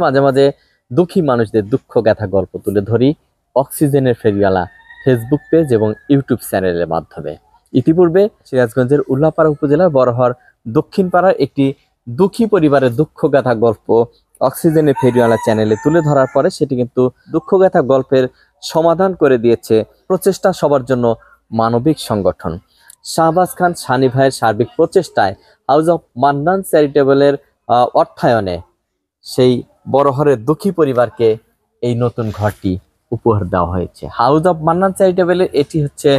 মাঝে মাঝে দুঃখী মানুষদের দুঃখ গাথা গল্প তুলে ধরি অক্সিজেনের ফেরিওয়ালা ফেসবুক পেজ এবং ইউটিউব চ্যানেলের মাধ্যমে। ইতিপূর্বে সিরাজগঞ্জের উল্লাপাড়া উপজেলার বড়হর দক্ষিণ পাড়ার একটি দুঃখী পরিবারের দুঃখ গাথা গল্প অক্সিজেনের ফেরিওয়ালা চ্যানেলে তুলে ধরার পরে সেটি কিন্তু দুঃখ গাথা গল্পের সমাধান করে দিয়েছে প্রচেষ্টা সবার জন্য মানবিক সংগঠন। শাহবাজ খান সানি ভাইয়ের সার্বিক প্রচেষ্টায় হাউস অব মান্নান চ্যারিটেবলের অর্থায়নে সেই বড়হরের দুঃখী পরিবারকে এই নতুন ঘরটি উপহার দেওয়া হয়েছে। হাউস অব মান্নান চ্যারিটেবলের এটি হচ্ছে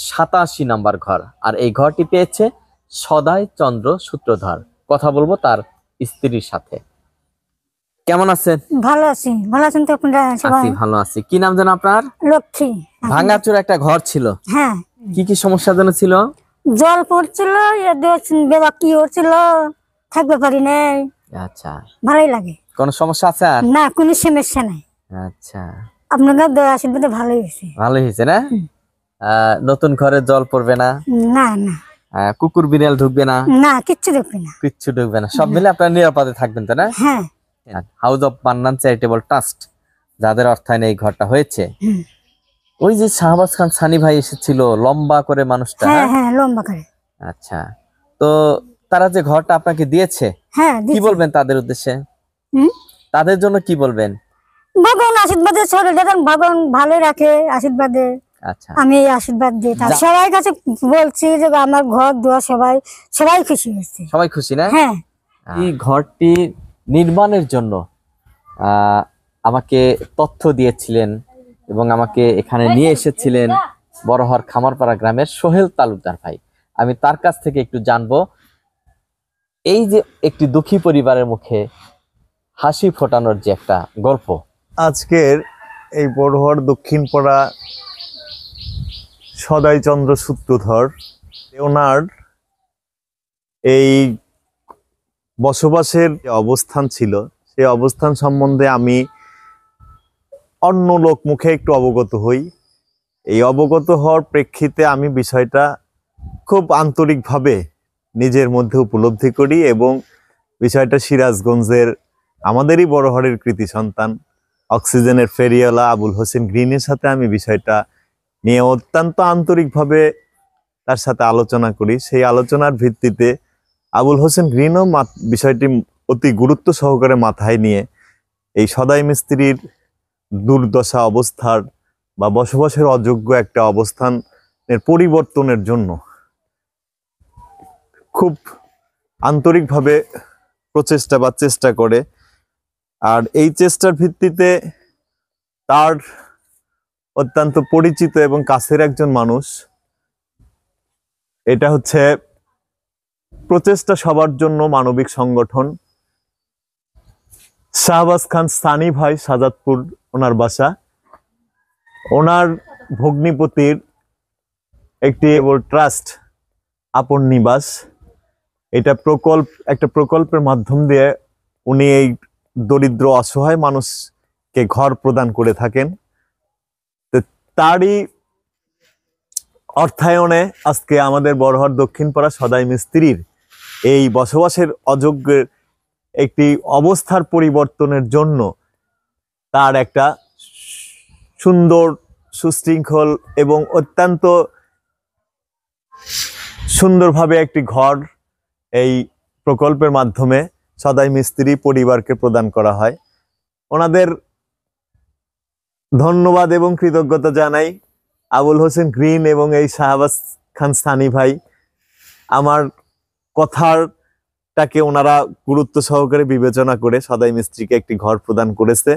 87 নম্বর ঘর, আর এই ঘরটি পেয়েছে সদাই চন্দ্র সূত্রধর। কথা বলবো তার স্ত্রীর সাথে। কেমন আছেন? ভালো আছি। ভালো আছেন তো আপনারা সবাই? ভালো আছি। কি নাম যেন আপনার? লক্ষ্মী। ভাঙাচোর একটা ঘর ছিল, হ্যাঁ। কি কি সমস্যা যেন ছিল? জল পড়ছিল, বেবা কি হচ্ছিল, থাকতে পারি নাই। আচ্ছা, ভালোই লাগে। কোনো সমস্যা আছে? না, কোনো সমস্যা নাই। আচ্ছা, আপনাদের দয়া আশীর্বাদে ভালোই হয়েছে। ভালোই হয়েছে না? নতুন ঘরে জল পড়বে না? না না। কুকুর বিড়াল ঢুকবে না? না, কিচ্ছু ঢুকবে না। কিচ্ছু ঢুকবে না, সব মিলে আপনারা নিরাপদে থাকবেন, তাই না? হ্যাঁ। House of Mannan charitable trust যাদের অর্থায়নে এই ঘরটা হয়েছে, ওই যে শাহবাজ খান সানি ভাই এসেছিল লম্বা করে মানুষটা। হ্যাঁ হ্যাঁ, লম্বা করে। আচ্ছা, তো তারা যে ঘরটা আপনাকে দিয়েছে, হ্যাঁ, কি বলবেন তাদের উদ্দেশ্যে? তাদের জন্য কি বলবেন? ভগবান আশীর্বাদে শরীরটা ভগবান ভালো রাখে, আশীর্বাদে। আচ্ছা, আমি এই আশীর্বাদ দিই সবাই কাছে বলছি যে আমার ঘর দোয়া সবাই খুশি হয়েছে। সবাই খুশি না? হ্যাঁ। এই ঘরটি নির্মাণের জন্য আমাকে তথ্য দিয়েছিলেন এবং আমাকে এখানে নিয়ে এসেছিলেন বড়হর খামারপাড়া গ্রামের সোহেল তালুকদার ভাই। আমি তার কাছ থেকে একটু জানবো এই যে একটি দুঃখী পরিবারের মুখে হাসি ফোটানোর যে একটা গল্প। আজকের এই বড়হর দক্ষিণপাড়া সদাইচন্দ্র সূত্রধর ওনার এই বসবাসের যে অবস্থান ছিল, সেই অবস্থান সম্বন্ধে আমি অন্য লোক মুখে একটু অবগত হই। এই অবগত হওয়ার প্রেক্ষিতে আমি বিষয়টা খুব আন্তরিকভাবে নিজের মধ্যে উপলব্ধি করি এবং বিষয়টা সিরাজগঞ্জের আমাদেরই বড়হরের কৃতি সন্তান অক্সিজেনের ফেরিওয়ালা আবুল হোসেন গ্রিনের সাথে আমি বিষয়টা নিয়ে অত্যন্ত আন্তরিকভাবে তার সাথে আলোচনা করি। সেই আলোচনার ভিত্তিতে আবুল হোসেন গ্রিনও বিষয়টি অতি গুরুত্ব সহকারে মাথায় নিয়ে এই সদাই মিস্ত্রির দুর্দশা অবস্থার বা বসবাসের অযোগ্য একটা অবস্থানের পরিবর্তনের জন্য খুব আন্তরিকভাবে প্রচেষ্টা বা চেষ্টা করে। আর এই চেষ্টার ভিত্তিতে তার অত্যন্ত পরিচিত এবং কাছের একজন মানুষ, এটা হচ্ছে প্রচেষ্টা সবার জন্য মানবিক সংগঠন, শাহবাজ খান সানি ভাই, সাজাদপুর ওনার বাসা। ওনার ভগ্নিপতির একটি ট্রাস্ট আপন নিবাস, এটা একটা প্রকল্পের মাধ্যম দিয়ে উনি এই দরিদ্র অসহায় মানুষকে ঘর প্রদান করে থাকেন। তারই অর্থায়নে আজকে আমাদের বড়হর দক্ষিণপাড়া সদাই মিস্ত্রির এই বসবাসের অযোগ্যের একটি অবস্থার পরিবর্তনের জন্য তার একটা সুন্দর সুশৃঙ্খল এবং অত্যন্ত সুন্দরভাবে একটি ঘর এই প্রকল্পের মাধ্যমে সদাই মিস্ত্রি পরিবারকে প্রদান করা হয়। ওনাদের ধন্যবাদ এবং কৃতজ্ঞতা জানাই আবুল হোসেন গ্রিন এবং এই শাহবাজ খান সানি ভাই। আমার কথাটাকে ওনারা গুরুত্ব সহকারে বিবেচনা করে সদাই মিস্ত্রিকে একটি ঘর প্রদান করেছে।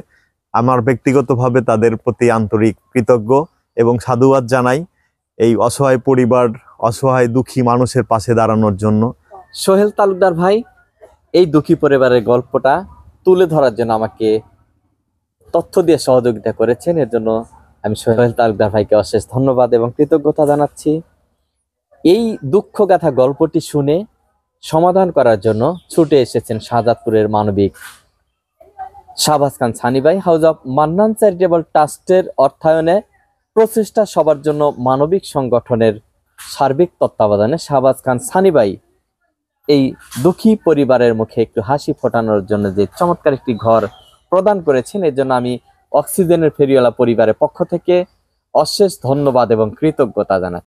আমার ব্যক্তিগতভাবে তাদের প্রতি আন্তরিক কৃতজ্ঞ এবং সাধুবাদ জানাই এই অসহায় পরিবার, অসহায় দুঃখী মানুষের পাশে দাঁড়ানোর জন্য। সোহেল তালুকদার ভাই এই দুঃখী পরিবারের গল্পটা তুলে ধরার জন্য আমাকে তথ্য দিয়ে সহযোগিতা করেছেন, এর জন্য আমি সোহেল তালুকদার ভাইকে অশেষ ধন্যবাদ এবং কৃতজ্ঞতা জানাচ্ছি। এই দুঃখ গাথা গল্পটি শুনে সমাধান করার জন্য ছুটে এসেছেন শাহজাদপুরের মানবিক শাহবাজ খান সানি ভাই। হাউস অব মান্নান চ্যারিটেবল ট্রাস্টের অর্থায়নে প্রচেষ্টা সবার জন্য মানবিক সংগঠনের সার্বিক তত্ত্বাবধানে শাহবাজ খান সানি ভাই এই দুঃখী পরিবারের মুখে একটু হাসি ফোটানোর জন্য যে চমৎকার একটি ঘর প্রদান করেছেন, এর জন্য আমি অক্সিজেনের ফেরিওয়ালা পরিবারের পক্ষ থেকে অশেষ ধন্যবাদ এবং কৃতজ্ঞতা জানাচ্ছি।